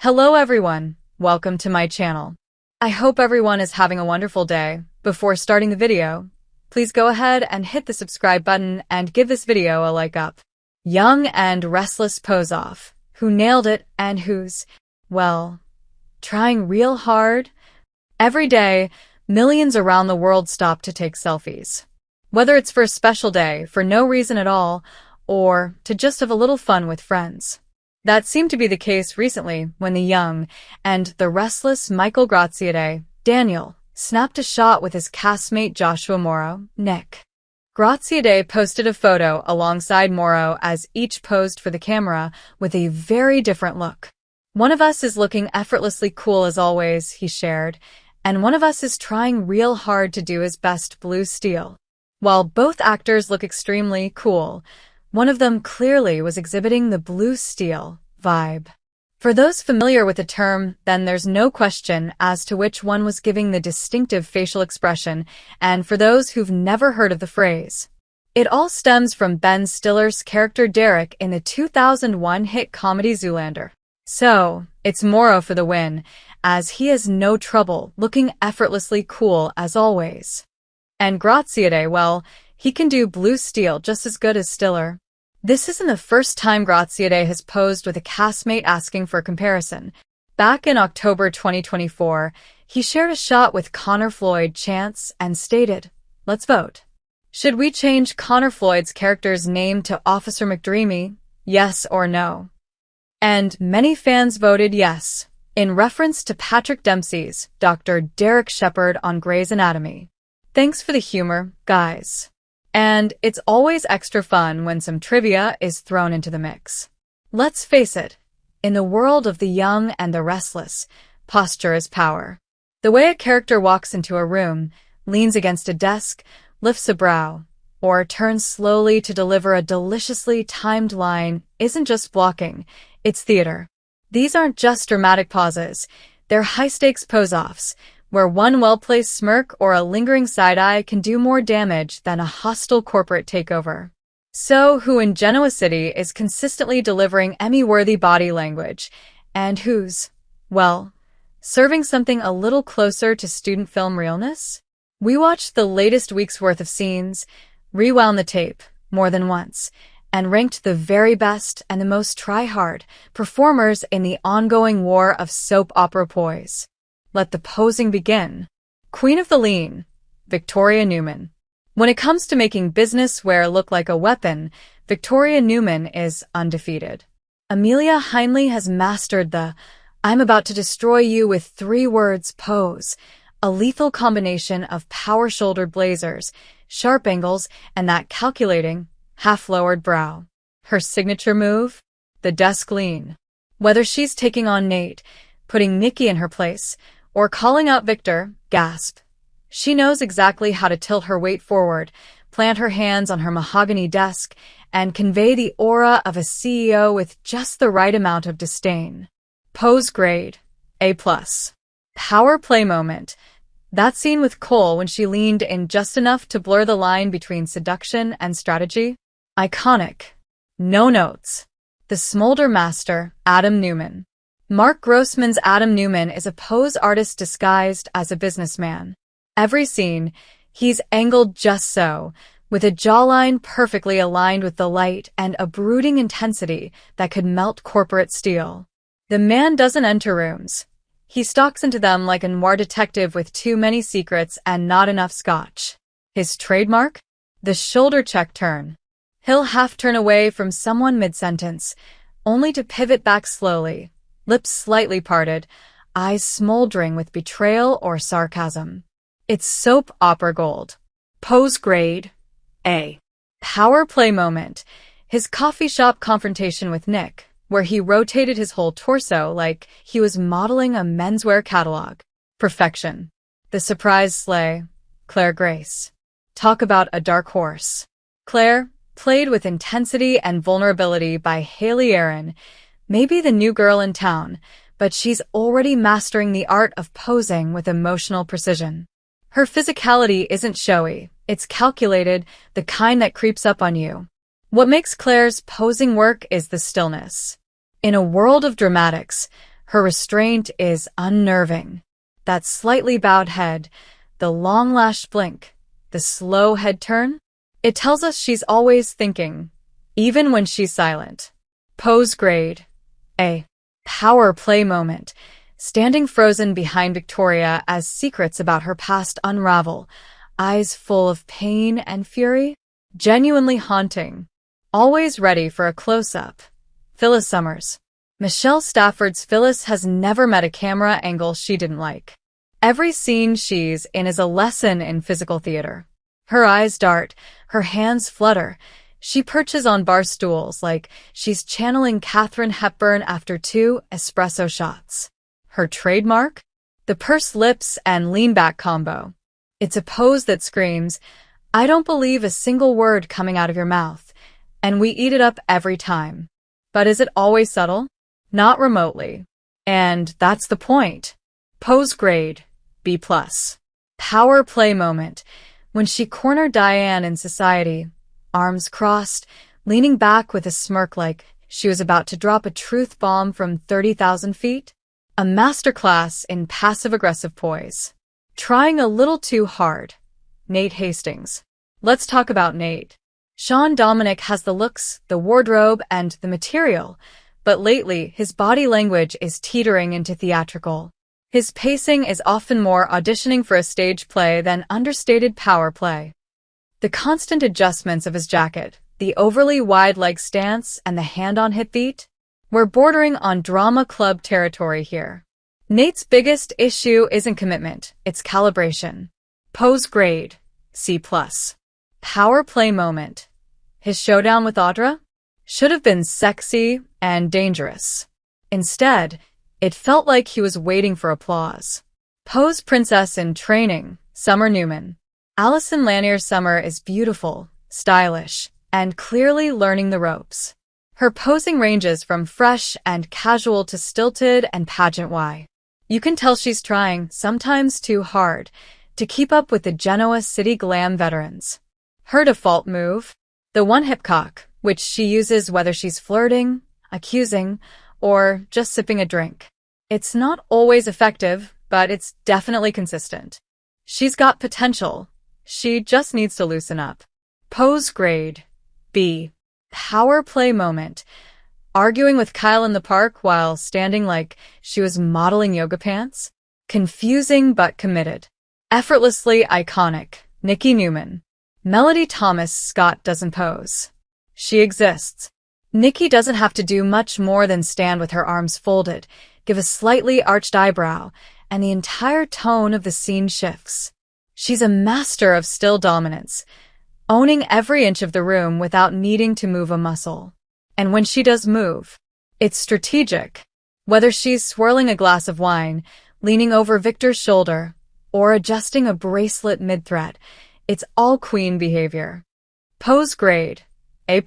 Hello everyone, welcome to my channel. I hope everyone is having a wonderful day. Before starting the video, please go ahead and hit the subscribe button and give this video a like up. Young and Restless pose off, who nailed it and who's, well, trying real hard. Every day, millions around the world stop to take selfies. Whether it's for a special day, for no reason at all, or to just have a little fun with friends. That seemed to be the case recently when the young and the restless Michael Graziadei, Daniel, snapped a shot with his castmate Joshua Morrow, Nick. Graziadei posted a photo alongside Morrow as each posed for the camera with a very different look. "One of us is looking effortlessly cool as always," he shared, "and one of us is trying real hard to do his best blue steel." While both actors look extremely cool, one of them clearly was exhibiting the blue steel vibe. For those familiar with the term, then there's no question as to which one was giving the distinctive facial expression, and for those who've never heard of the phrase, it all stems from Ben Stiller's character Derek in the 2001 hit comedy Zoolander. So, it's Morrow for the win, as he has no trouble looking effortlessly cool as always. And Graziadei, well, he can do blue steel just as good as Stiller. This isn't the first time Graziadei has posed with a castmate asking for a comparison. Back in October 2024, he shared a shot with Connor Floyd Chance and stated, "Let's vote. Should we change Connor Floyd's character's name to Officer McDreamy? Yes or no?" And many fans voted yes, in reference to Patrick Dempsey's Dr. Derek Shepherd on Grey's Anatomy. Thanks for the humor, guys. And it's always extra fun when some trivia is thrown into the mix. Let's face it, in the world of the young and the restless, posture is power. The way a character walks into a room, leans against a desk, lifts a brow, or turns slowly to deliver a deliciously timed line isn't just blocking, it's theater. These aren't just dramatic pauses, they're high-stakes pose-offs, where one well-placed smirk or a lingering side-eye can do more damage than a hostile corporate takeover. So, who in Genoa City is consistently delivering Emmy-worthy body language, and who's, well, serving something a little closer to student film realness? We watched the latest week's worth of scenes, rewound the tape more than once, and ranked the very best and the most try-hard performers in the ongoing war of soap opera poise. Let the posing begin. Queen of the Lean, Victoria Newman. When it comes to making business wear look like a weapon, Victoria Newman is undefeated. Amelia Heinle has mastered the "I'm about to destroy you with 3 words" pose, a lethal combination of power-shouldered blazers, sharp angles, and that calculating, half-lowered brow. Her signature move? The desk lean. Whether she's taking on Nate, putting Nikki in her place, or calling out Victor, gasp. She knows exactly how to tilt her weight forward, plant her hands on her mahogany desk, and convey the aura of a CEO with just the right amount of disdain. Pose grade, A+. Power play moment. That scene with Cole when she leaned in just enough to blur the line between seduction and strategy? Iconic. No notes. The smolder master, Adam Newman. Mark Grossman's Adam Newman is a pose artist disguised as a businessman. Every scene, he's angled just so, with a jawline perfectly aligned with the light and a brooding intensity that could melt corporate steel. The man doesn't enter rooms. He stalks into them like a noir detective with too many secrets and not enough scotch. His trademark? The shoulder check turn. He'll half turn away from someone mid-sentence, only to pivot back slowly, lips slightly parted, eyes smoldering with betrayal or sarcasm. It's soap opera gold. Pose grade, A. Power play moment. His coffee shop confrontation with Nick, where he rotated his whole torso like he was modeling a menswear catalog. Perfection. The surprise slay, Claire Grace. Talk about a dark horse. Claire, played with intensity and vulnerability by Haley Aaron, maybe the new girl in town, but she's already mastering the art of posing with emotional precision. Her physicality isn't showy, it's calculated, the kind that creeps up on you. What makes Claire's posing work is the stillness. In a world of dramatics, Her restraint is unnerving. That slightly bowed head, the long-lashed blink, the slow head turn, it tells us she's always thinking, even when she's silent. Pose grade A. Power play moment. Standing frozen behind Victoria as secrets about her past unravel, eyes full of pain and fury, genuinely haunting. Always ready for a close-up. Phyllis Summers. Michelle Stafford's Phyllis has never met a camera angle she didn't like. Every scene she's in is a lesson in physical theater. Her eyes dart, her hands flutter. She perches on bar stools like she's channeling Katharine Hepburn after 2 espresso shots. Her trademark? The pursed lips and lean-back combo. It's a pose that screams, "I don't believe a single word coming out of your mouth," and we eat it up every time. But is it always subtle? Not remotely. And that's the point. Pose grade B+. Power play moment. When she cornered Diane in Society, arms crossed, leaning back with a smirk like she was about to drop a truth bomb from 30,000 feet. A masterclass in passive-aggressive poise. Trying a little too hard. Nate Hastings. Let's talk about Nate. Sean Dominic has the looks, the wardrobe, and the material, but lately his body language is teetering into theatrical. His pacing is often more auditioning for a stage play than understated power play. The constant adjustments of his jacket, the overly wide leg stance, and the hand-on-hip beat, we're bordering on drama club territory here. Nate's biggest issue isn't commitment, it's calibration. Pose grade C+. Power play moment. His showdown with Audra should have been sexy and dangerous. Instead, it felt like he was waiting for applause. Pose princess in training, Summer Newman. Allison Lanier's Summer is beautiful, stylish, and clearly learning the ropes. Her posing ranges from fresh and casual to stilted and pageant-y. You can tell she's trying, sometimes too hard, to keep up with the Genoa City glam veterans. Her default move? The one-hip cock, which she uses whether she's flirting, accusing, or just sipping a drink. It's not always effective, but it's definitely consistent. She's got potential. She just needs to loosen up. Pose grade B. Power play moment. Arguing with Kyle in the park while standing like she was modeling yoga pants. Confusing but committed. Effortlessly iconic. Nikki Newman. Melody Thomas Scott doesn't pose. She exists. Nikki doesn't have to do much more than stand with her arms folded, give a slightly arched eyebrow, and the entire tone of the scene shifts. She's a master of still dominance, owning every inch of the room without needing to move a muscle. And when she does move, it's strategic. Whether she's swirling a glass of wine, leaning over Victor's shoulder, or adjusting a bracelet mid-threat, it's all queen behavior. Pose grade A++.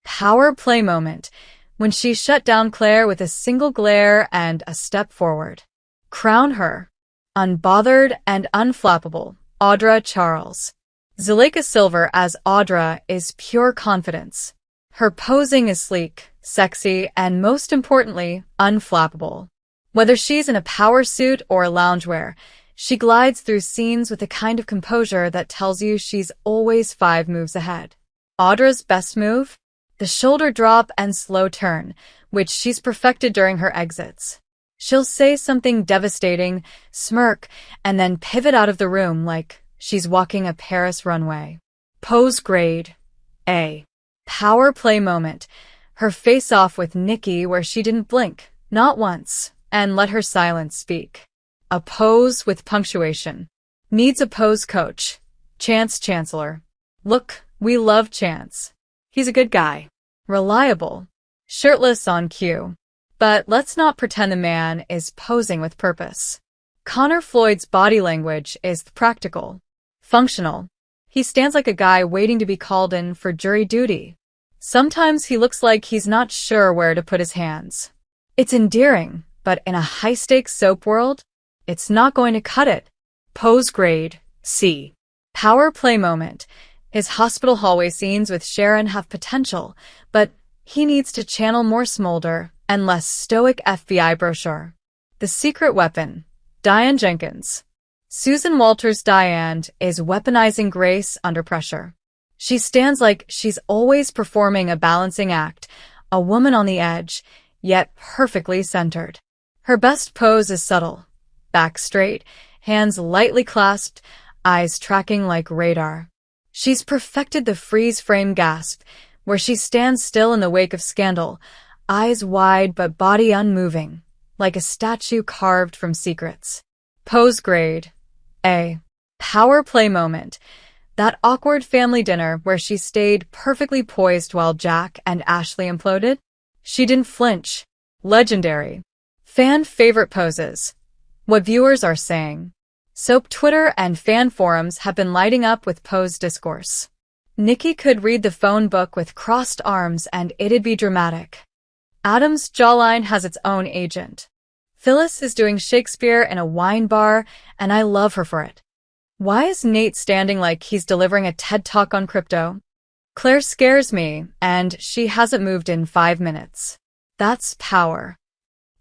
Power play moment. When she shut down Claire with a single glare and a step forward. Crown her. Unbothered and unflappable, Audra Charles. Zuleika Silver as Audra is pure confidence. Her posing is sleek, sexy, and most importantly, unflappable. Whether she's in a power suit or loungewear, she glides through scenes with a kind of composure that tells you she's always 5 moves ahead. Audra's best move? The shoulder drop and slow turn, which she's perfected during her exits. She'll say something devastating, smirk, and then pivot out of the room like she's walking a Paris runway. Pose grade A. Power play moment. Her face-off with Nikki where she didn't blink, not once, and let her silence speak. A pose with punctuation. Needs a pose coach. Chance Chancellor. Look, we love Chance. He's a good guy. Reliable. Shirtless on cue. But let's not pretend the man is posing with purpose. Connor Floyd's body language is practical. Functional. He stands like a guy waiting to be called in for jury duty. Sometimes he looks like he's not sure where to put his hands. It's endearing, but in a high-stakes soap world, it's not going to cut it. Pose grade C. Power play moment. His hospital hallway scenes with Sharon have potential, but He needs to channel more smolder and less stoic FBI brochure. The Secret Weapon, Diane Jenkins. Susan Walters' Diane is weaponizing grace under pressure. She stands like she's always performing a balancing act, a woman on the edge, yet perfectly centered. Her best pose is subtle. Back straight, hands lightly clasped, eyes tracking like radar. She's perfected the freeze-frame gasp, where she stands still in the wake of scandal, eyes wide but body unmoving, like a statue carved from secrets. Pose grade A. Power play moment. That awkward family dinner where she stayed perfectly poised while Jack and Ashley imploded? She didn't flinch. Legendary. Fan favorite poses. What viewers are saying. Soap Twitter and fan forums have been lighting up with pose discourse. Nikki could read the phone book with crossed arms and it'd be dramatic. Adam's jawline has its own agent. Phyllis is doing Shakespeare in a wine bar, and I love her for it. Why is Nate standing like he's delivering a TED Talk on crypto? Claire scares me, and she hasn't moved in 5 minutes. That's power.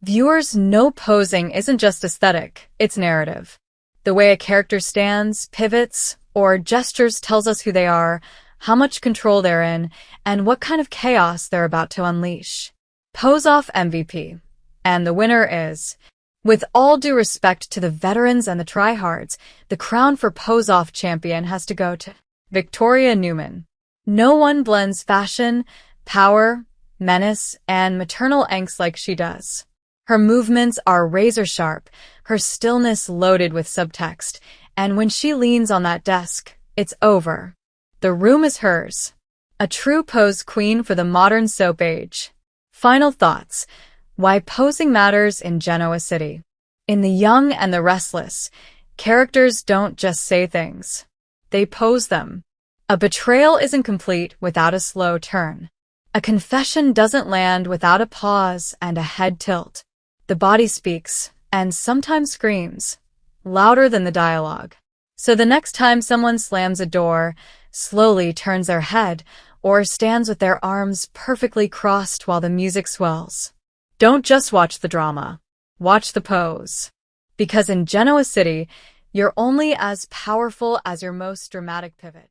Viewers know posing isn't just aesthetic, it's narrative. The way a character stands, pivots, or gestures tells us who they are, how much control they're in, and what kind of chaos they're about to unleash. Pose Off MVP. And the winner is, with all due respect to the veterans and the tryhards, the crown for Pose Off champion has to go to Victoria Newman. No one blends fashion, power, menace, and maternal angst like she does. Her movements are razor-sharp, her stillness loaded with subtext, and when she leans on that desk, it's over. The room is hers. A true pose queen for the modern soap age. Final thoughts. Why posing matters in Genoa City. In The Young and the Restless, characters don't just say things. They pose them. A betrayal isn't complete without a slow turn. A confession doesn't land without a pause and a head tilt. The body speaks, and sometimes screams, louder than the dialogue. So the next time someone slams a door, slowly turns their head, or stands with their arms perfectly crossed while the music swells, don't just watch the drama. Watch the pose. Because in Genoa City, you're only as powerful as your most dramatic pivot.